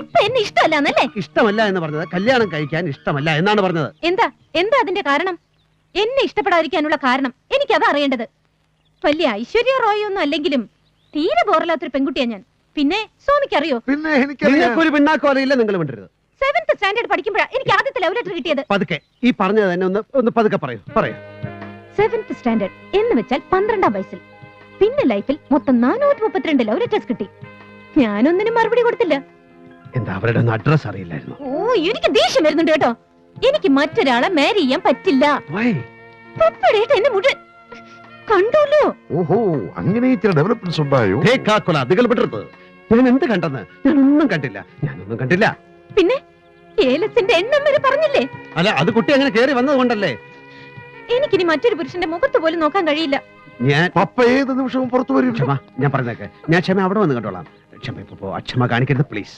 ഇപ്പൊ എന്നെ ഇഷ്ടമല്ലാന്നല്ലേ? ഇഷ്ടമല്ല എന്ന് പറഞ്ഞത് കല്യാണം കഴിക്കാൻ ഇഷ്ടമല്ല എന്നാണ് പറഞ്ഞത്. എന്താ അതിന്റെ കാരണം? എന്നെ ഇഷ്ടപ്പെടാതിരിക്കാനുള്ള കാരണം എനിക്കതാ അറിയേണ്ടത്. വലിയ ഐശ്വര്യ റോയ് ഒന്നും അല്ലെങ്കിലും തീരെ ബോറല്ലാത്തൊരു പെൺകുട്ടിയാ ഞാൻ. പിന്നെ സ്വാമിക്കറിയോ? പിന്നെ നിങ്ങൾക്കൊരു പിണ്ണാക്കോലയില്ല, നിങ്ങൾ വിടരുത്. 7th സ്റ്റാൻഡേർഡ് പഠിക്കുമ്പോഴാ എനിക്ക് ആദ്യത്തെ ലവ് ലെറ്റർ കിട്ടിയത്. പതുക്കെ ഈ പറഞ്ഞത് തന്നെ ഒന്ന് പതുക്കെ പറയൂ. 7th സ്റ്റാൻഡേർഡ് എന്ന് വെച്ചാൽ 12ാം വയസ്സിൽ. പിന്നെ ലൈഫിൽ മൊത്തം 432 ലവ് ലെറ്റേഴ്സ് കിട്ടി. ഞാനൊന്നിനും മറുപടി കൊടുത്തില്ല. എന്താ അവരുടെ ഒന്നും അഡ്രസ് അറിയില്ലായിരുന്നു? ഓ, എനിക്ക് ദേഷ്യം വരുന്നുണ്ട് കേട്ടോ. എനിക്ക് മറ്റൊരാളെ മാരി ചെയ്യാൻ പറ്റില്ല. പപ്പടേട്ട് എന്നെ മുഴുവൻ കണ്ടല്ലോ. ഓഹോ, അങ്ങനെ ചില ഡെവലപ്മെന്റ്സ് ഉണ്ടായോ? അധികം വിടരുത്. ഞാൻ എന്ത് കണ്ടെന്ന്? ഞാനൊന്നും കണ്ടില്ല. പിന്നെ ഏലസിന്റെ എണ്ണം വരെ പറഞ്ഞില്ലേ? അല്ല, അത് കുട്ടി അങ്ങനെ കേറി വന്നത് കൊണ്ടല്ലേ. എനിക്കിനി മറ്റൊരു പുരുഷന്റെ മുഖത്ത് പോലും നോക്കാൻ കഴിയില്ല. പപ്പ ഏത് നിമിഷവും പുറത്തു വരും. ക്ഷമ, ഞാൻ പറഞ്ഞേക്കെ. ഞാൻ ക്ഷമ അവിടെ വന്ന് കണ്ടോളാം. ക്ഷമ ഇപ്പൊ ക്ഷമ കാണിക്കരുത് പ്ലീസ്.